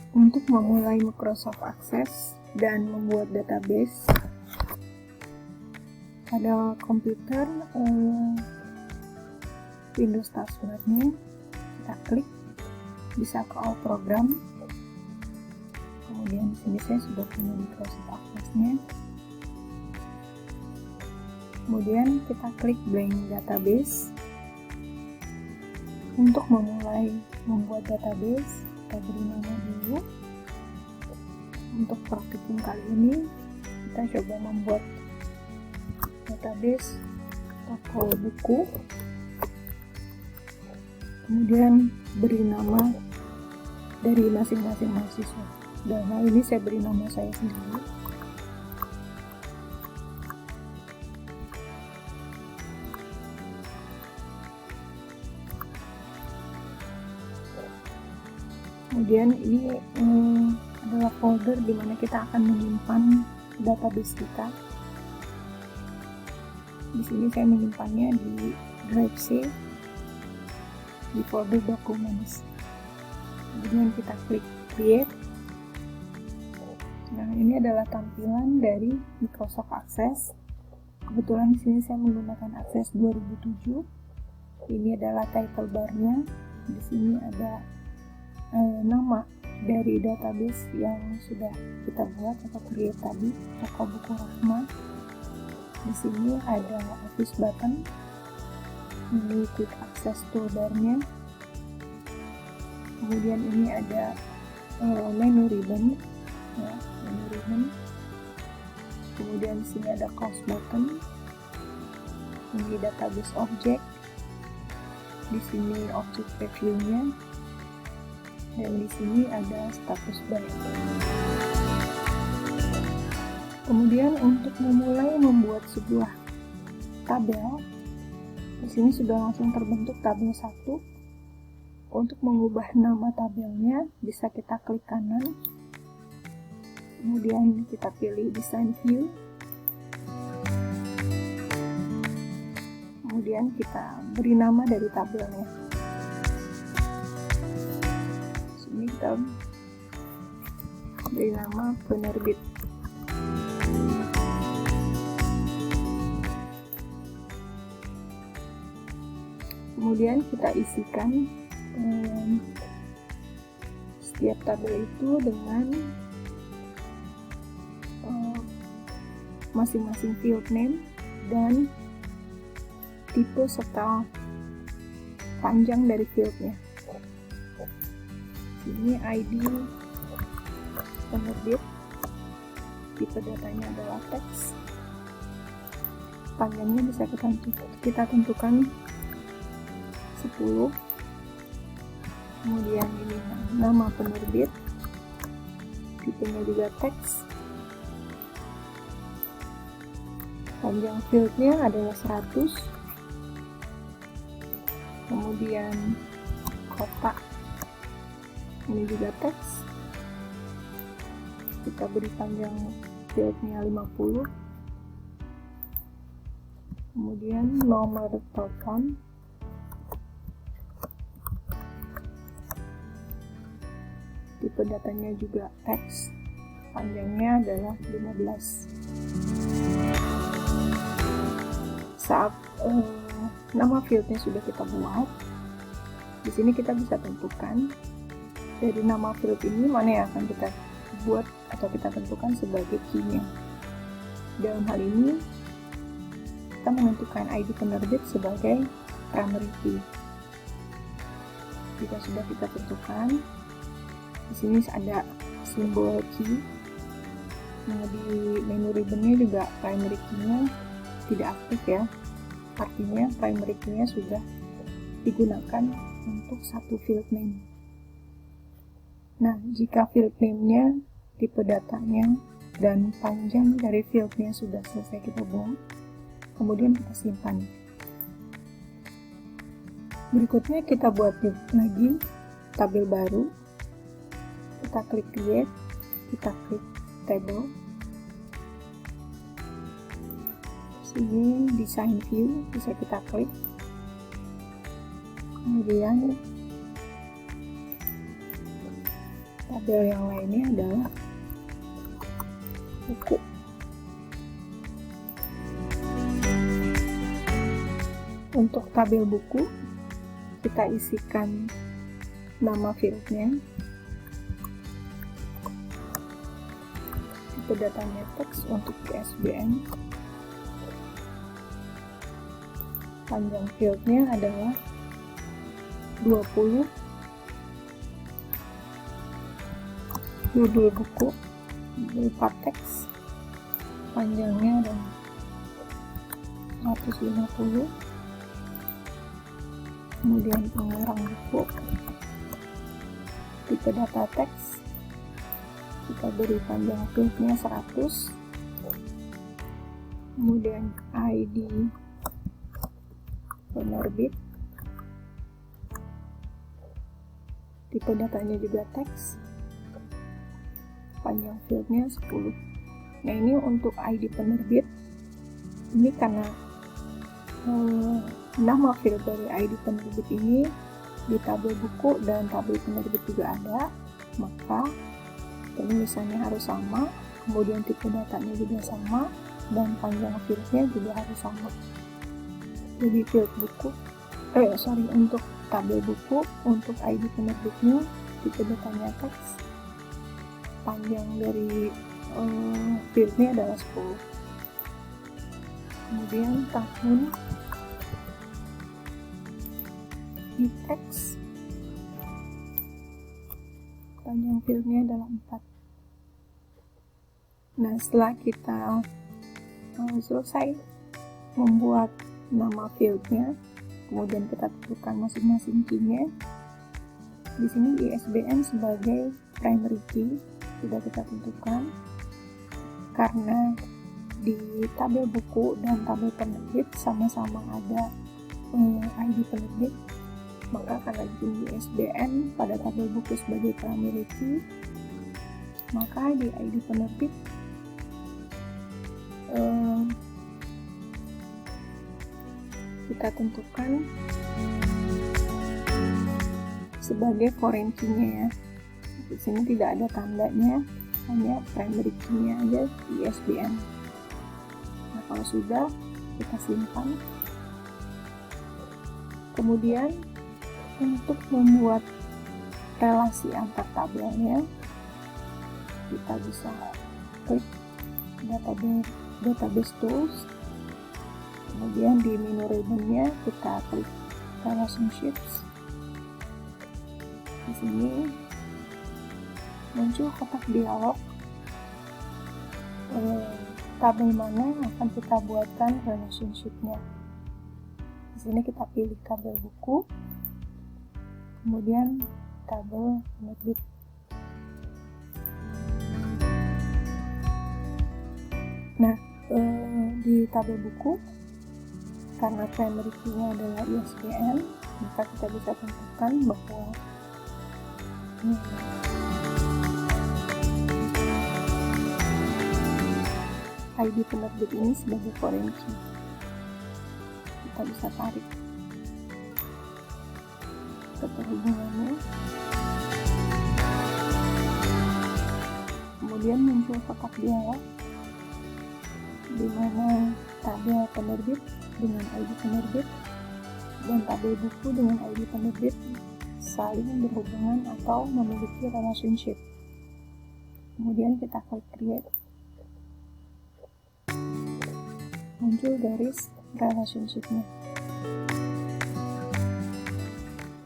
Untuk memulai Microsoft Access dan membuat database pada komputer Windows taskbarnya, kita klik, bisa ke All Program. Kemudian di sini saya sudah punya Microsoft Access-nya. Kemudian kita klik Blank Database. Untuk memulai membuat database, kita beri nama dulu. Untuk praktikum kali ini, kita coba membuat database toko buku. Kemudian beri nama dari masing-masing mahasiswa. Dalam hal ini saya beri nama saya sendiri. Kemudian ini adalah folder di mana kita akan menyimpan database kita. Di sini saya menyimpannya di drive C di folder Documents. Kemudian kita klik Create. Nah, ini adalah tampilan dari Microsoft Access. Kebetulan di sini saya menggunakan Access 2007. Ini adalah title bar-nya. Di sini ada nama dari database yang sudah kita buat atau create tadi, toko buku Rahma. Di sini ada Office button, ini Quick Access toolbar-nya. Kemudian ini ada menu ribbon, ya, menu ribbon. Kemudian di sini ada Close button, ini database object. Di sini object preview-nya. Dan di sini ada status bar. Kemudian untuk memulai membuat sebuah tabel, di sini sudah langsung terbentuk tabel 1. Untuk mengubah nama tabelnya, bisa kita klik kanan. Kemudian kita pilih Design View. Kemudian kita beri nama dari tabelnya. Ini kita beri nama penerbit. Kemudian kita isikan setiap tabel itu dengan masing-masing field name dan tipe serta panjang dari fieldnya. Ini ID penerbit, tipe datanya adalah teks, panjangnya bisa kita tentukan 10. Kemudian ini nama penerbit, tipenya juga teks, panjang fieldnya adalah 100. Kemudian kota, ini juga teks, kita beri panjang fieldnya 50. Kemudian nomor telepon, tipe datanya juga teks, panjangnya adalah 15. Saat nama fieldnya sudah kita buat, di sini kita bisa tentukan dari nama field ini mana yang akan kita buat atau kita tentukan sebagai key-nya. Dalam hal ini, kita menentukan ID penerbit sebagai primary key. Jika sudah kita tentukan, di sini ada simbol key. Nah, di menu ribbon-nya juga primary key-nya tidak aktif ya. Artinya primary key-nya sudah digunakan untuk satu field name. Nah, jika field name-nya, tipe datanya, dan panjang dari field-nya sudah selesai kita buat, kemudian kita simpan. Berikutnya kita buat lagi tabel baru. Kita klik Create, kita klik Table. Sini Design View bisa kita klik. Kemudian Tabel yang lainnya adalah buku. Untuk tabel buku, kita isikan nama fieldnya, tipe datanya teks untuk ISBN, panjang fieldnya adalah 20, judul buku berupa teks, panjangnya adalah 150, kemudian pengarang buku, tipe data teks, kita beri panjang fieldnya 100, kemudian ID penerbit, tipe datanya juga teks, panjang fieldnya 10. Nah, ini untuk ID penerbit, ini karena nama field dari ID penerbit ini di tabel buku dan tabel penerbit juga ada, maka penulisannya harus sama, kemudian tipe datanya juga sama, dan panjang fieldnya juga harus sama. Jadi field buku, untuk tabel buku, untuk ID penerbitnya, tipe datanya teks, panjang dari fieldnya adalah 10. Kemudian tahun di teks, panjang fieldnya adalah 4. Nah, setelah kita selesai membuat nama fieldnya, kemudian kita tentukan masing-masing key-nya. Di sini ISBN sebagai primary key sudah kita tentukan, karena di tabel buku dan tabel penerbit sama-sama ada ID penerbit, maka karena di ISBN pada tabel buku sebagai primary key, maka di ID penerbit kita tentukan sebagai foreign key-nya ya. Di sini tidak ada tandanya, hanya primary key-nya aja di ISBN. Nah, kalau sudah, kita simpan. Kemudian untuk membuat relasi antar tabelnya, kita bisa klik database tools, kemudian di menu ribbon-nya kita klik relationships. Di sini muncul kotak dialog, tabel mana yang akan kita buatkan relationship-nya. Di sini kita pilih tabel buku, kemudian tabel penerbit. Nah, di tabel buku, karena primary key-nya adalah ISBN, maka kita bisa tentukan bahwa ID penerbit ini sebagai foreign key. Kita bisa tarik keterhubungannya, kemudian muncul kotak dialog di mana tabel penerbit dengan ID penerbit dan tabel buku dengan ID penerbit saling berhubungan atau memiliki relationship. Kemudian kita klik create, muncul garis relationship-nya.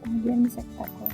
Kemudian bisa kita close.